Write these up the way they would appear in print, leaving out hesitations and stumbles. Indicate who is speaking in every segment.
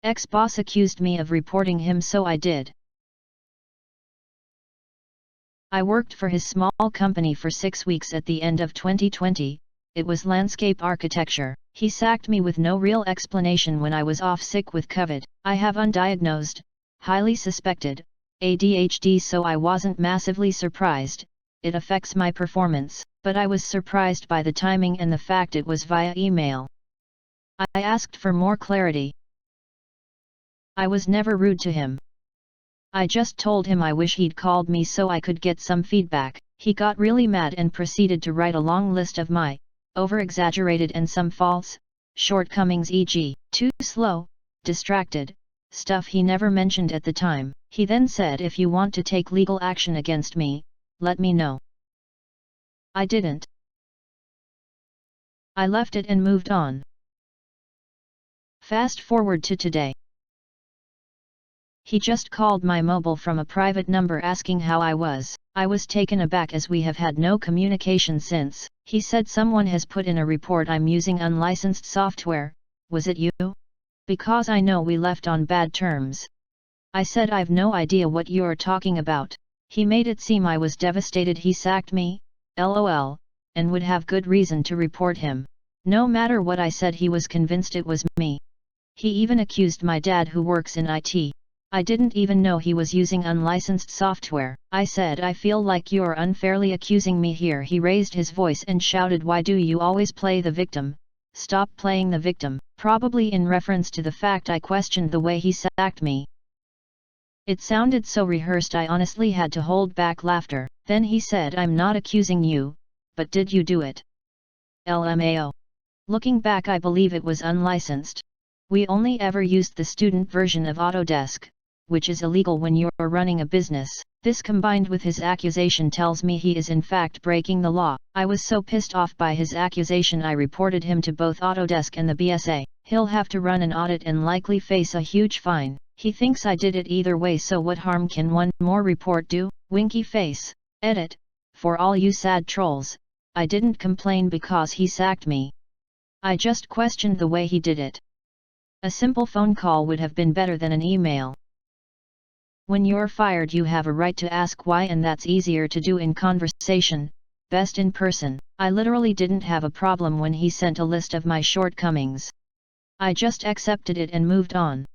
Speaker 1: Ex-boss accused me of reporting him, so I did. I worked for his small company for 6 weeks at the end of 2020, it was landscape architecture. He sacked me with no real explanation when I was off sick with COVID. I have undiagnosed, highly suspected, ADHD, so I wasn't massively surprised. It affects my performance, but I was surprised by the timing and the fact it was via email. I asked for more clarity. I was never rude to him. I just told him I wish he'd called me so I could get some feedback. He got really mad and proceeded to write a long list of my over-exaggerated and some false shortcomings, e.g., too slow, distracted, stuff he never mentioned at the time. He then said, if you want to take legal action against me, let me know. I didn't. I left it and moved on. Fast forward to today. He just called my mobile from a private number asking how I was. I was taken aback as we have had no communication since. He said someone has put in a report I'm using unlicensed software. Was it you? Because I know we left on bad terms. I said I've no idea what you're talking about. He made it seem I was devastated he sacked me, lol, and would have good reason to report him. No matter what I said, he was convinced it was me. He even accused my dad, who works in IT. I didn't even know he was using unlicensed software. I said, I feel like you're unfairly accusing me here. He raised his voice and shouted, why do you always play the victim? Stop playing the victim, probably in reference to the fact I questioned the way he sacked me. It sounded so rehearsed I honestly had to hold back laughter. Then he said, I'm not accusing you, but did you do it? LMAO. Looking back, I believe it was unlicensed. We only ever used the student version of Autodesk, which is illegal when you're running a business. This combined with his accusation tells me he is in fact breaking the law. I was so pissed off by his accusation I reported him to both Autodesk and the BSA. He'll have to run an audit and likely face a huge fine. He thinks I did it either way, so what harm can one more report do? Winky face. Edit. For all you sad trolls, I didn't complain because he sacked me. I just questioned the way he did it. A simple phone call would have been better than an email. When you're fired, you have a right to ask why, and that's easier to do in conversation, best in person. I literally didn't have a problem when he sent a list of my shortcomings. I just accepted it and moved on.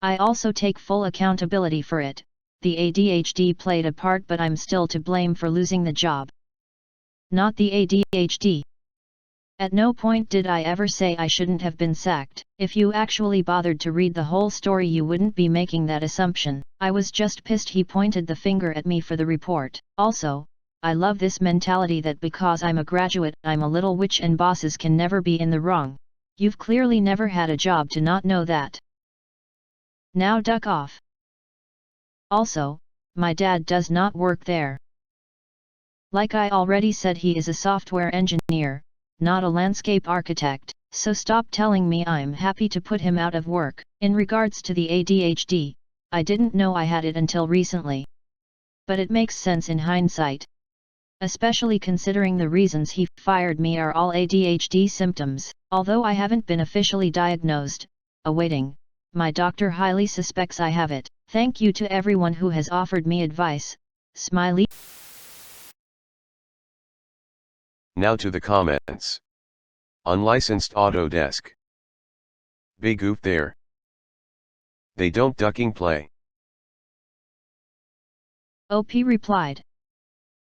Speaker 1: I also take full accountability for it. The ADHD played a part, but I'm still to blame for losing the job. Not the ADHD. At no point did I ever say I shouldn't have been sacked. If you actually bothered to read the whole story, you wouldn't be making that assumption. I was just pissed he pointed the finger at me for the report. Also, I love this mentality that because I'm a graduate, I'm a little witch and bosses can never be in the wrong. You've clearly never had a job to not know that. Now duck off. Also, my dad does not work there. Like I already said, he is a software engineer, not a landscape architect, so stop telling me I'm happy to put him out of work. In regards to the ADHD, I didn't know I had it until recently. But it makes sense in hindsight. Especially considering the reasons he fired me are all ADHD symptoms. Although I haven't been officially diagnosed, awaiting, my doctor highly suspects I have it. Thank you to everyone who has offered me advice. Smiley.
Speaker 2: Now to the comments. Unlicensed Autodesk. Big oof there. They don't ducking play.
Speaker 1: OP replied.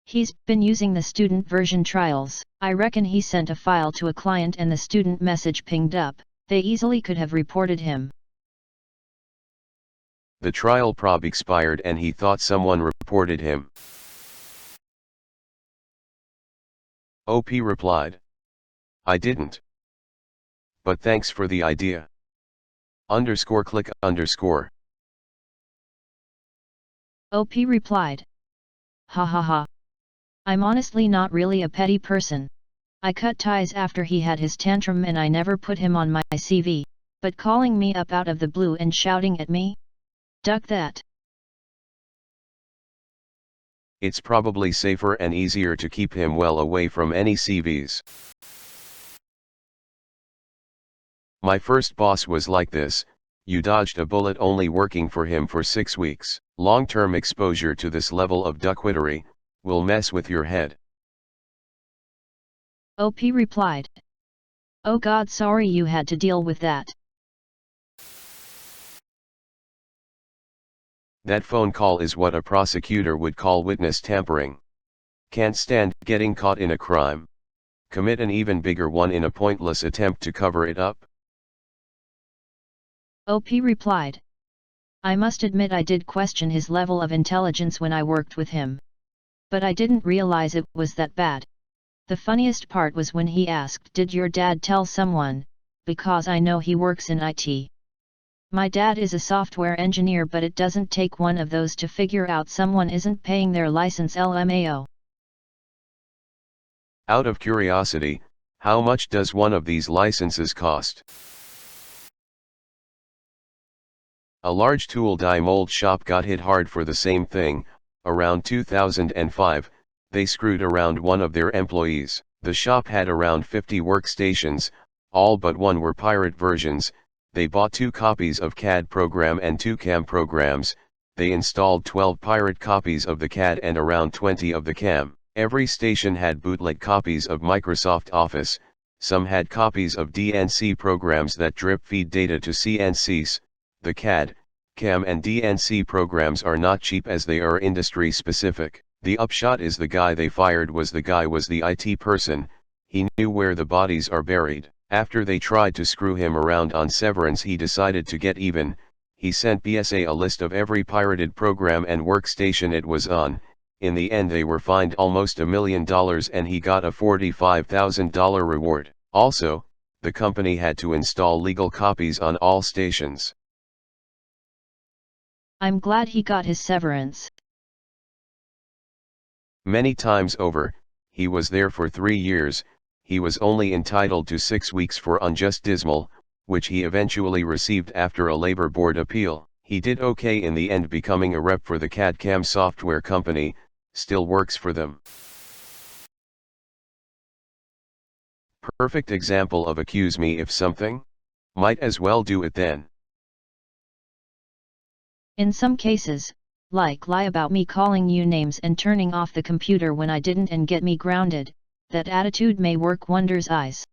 Speaker 1: He's been using the student version trials. I reckon he sent a file to a client and the student message pinged up. They easily could have reported him.
Speaker 2: The trial prob expired and he thought someone reported him. OP replied. I didn't. But thanks for the idea. Click.
Speaker 1: OP replied. Ha ha ha. I'm honestly not really a petty person. I cut ties after he had his tantrum and I never put him on my CV, but calling me up out of the blue and shouting at me? Duck that.
Speaker 2: It's probably safer and easier to keep him well away from any CVs. My first boss was like this. You dodged a bullet only working for him for 6 weeks. Long-term exposure to this level of duckwittery will mess with your head.
Speaker 1: OP replied. Oh God, sorry you had to deal with that.
Speaker 2: That phone call is what a prosecutor would call witness tampering. Can't stand getting caught in a crime. Commit an even bigger one in a pointless attempt to cover it up.
Speaker 1: OP replied. I must admit I did question his level of intelligence when I worked with him. But I didn't realize it was that bad. The funniest part was when he asked, "Did your dad tell someone?" Because I know he works in IT. My dad is a software engineer, but it doesn't take one of those to figure out someone isn't paying their license LMAO.
Speaker 2: Out of curiosity, how much does one of these licenses cost? A large tool die mold shop got hit hard for the same thing. Around 2005, they screwed around one of their employees. The shop had around 50 workstations, all but one were pirate versions. They bought 2 copies of CAD program and 2 CAM programs. They installed 12 pirate copies of the CAD and around 20 of the CAM. Every station had bootleg copies of Microsoft Office. Some had copies of DNC programs that drip feed data to CNCs. The CAD, CAM and DNC programs are not cheap as they are industry specific. The upshot is the guy they fired was the IT person. He knew where the bodies are buried. After they tried to screw him around on severance, he decided to get even. He sent BSA a list of every pirated program and workstation it was on. In the end they were fined almost $1 million and he got a $45,000 reward. Also, the company had to install legal copies on all stations.
Speaker 1: I'm glad he got his severance.
Speaker 2: Many times over, he was there for 3 years, he was only entitled to 6 weeks for unjust dismal, which he eventually received after a labor board appeal. He did okay in the end, becoming a rep for the CAD/CAM software company, still works for them. Perfect example of accuse me if something? Might as well do it then.
Speaker 1: In some cases, like lie about me calling you names and turning off the computer when I didn't and get me grounded, that attitude may work wonders. Eyes.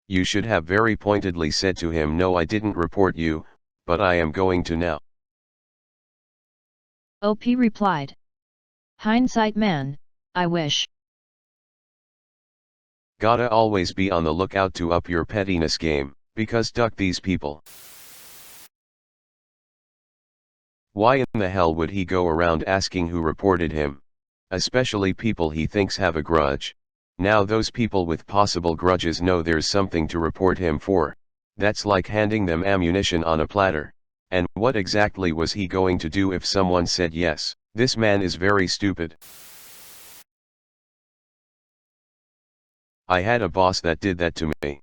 Speaker 2: You should have very pointedly said to him, "No, I didn't report you, but I am going to now."
Speaker 1: OP replied. Hindsight man, I wish.
Speaker 2: Gotta always be on the lookout to up your pettiness game, because duck these people. Why in the hell would he go around asking who reported him? Especially people he thinks have a grudge. Now those people with possible grudges know there's something to report him for. That's like handing them ammunition on a platter. And what exactly was he going to do if someone said yes? This man is very stupid. I had a boss that did that to me.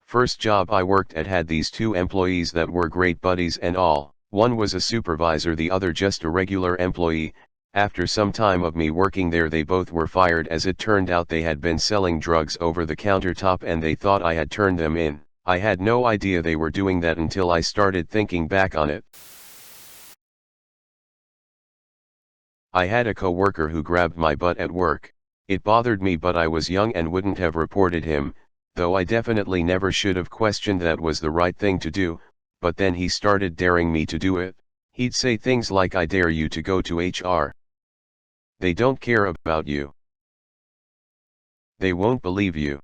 Speaker 2: First job I worked at had these 2 employees that were great buddies and all. One was a supervisor, the other just a regular employee. After some time of me working there, they both were fired. As it turned out, they had been selling drugs over the countertop and they thought I had turned them in. I had no idea they were doing that until I started thinking back on it. I had a coworker who grabbed my butt at work. It bothered me, but I was young and wouldn't have reported him, though I definitely never should have questioned that was the right thing to do. But then he started daring me to do it. He'd say things like, "I dare you to go to HR. They don't care about you. They won't believe you."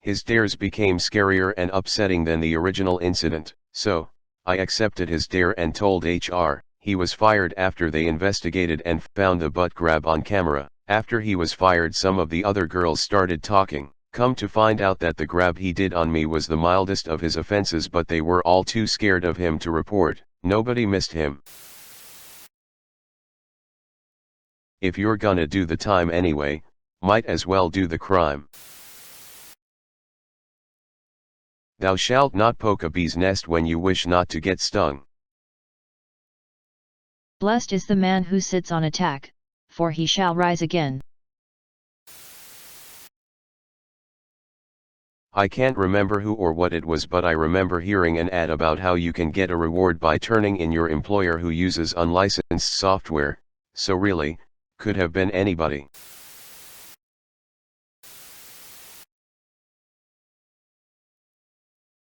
Speaker 2: His dares became scarier and upsetting than the original incident. So, I accepted his dare and told HR. He was fired after they investigated and found the butt grab on camera. After he was fired, some of the other girls started talking. Come to find out that the grab he did on me was the mildest of his offenses, but they were all too scared of him to report. Nobody missed him. If you're gonna do the time anyway, might as well do the crime. Thou shalt not poke a bee's nest when you wish not to get stung.
Speaker 1: Blessed is the man who sits on attack, for he shall rise again.
Speaker 2: I can't remember who or what it was, but I remember hearing an ad about how you can get a reward by turning in your employer who uses unlicensed software, so really, could have been anybody.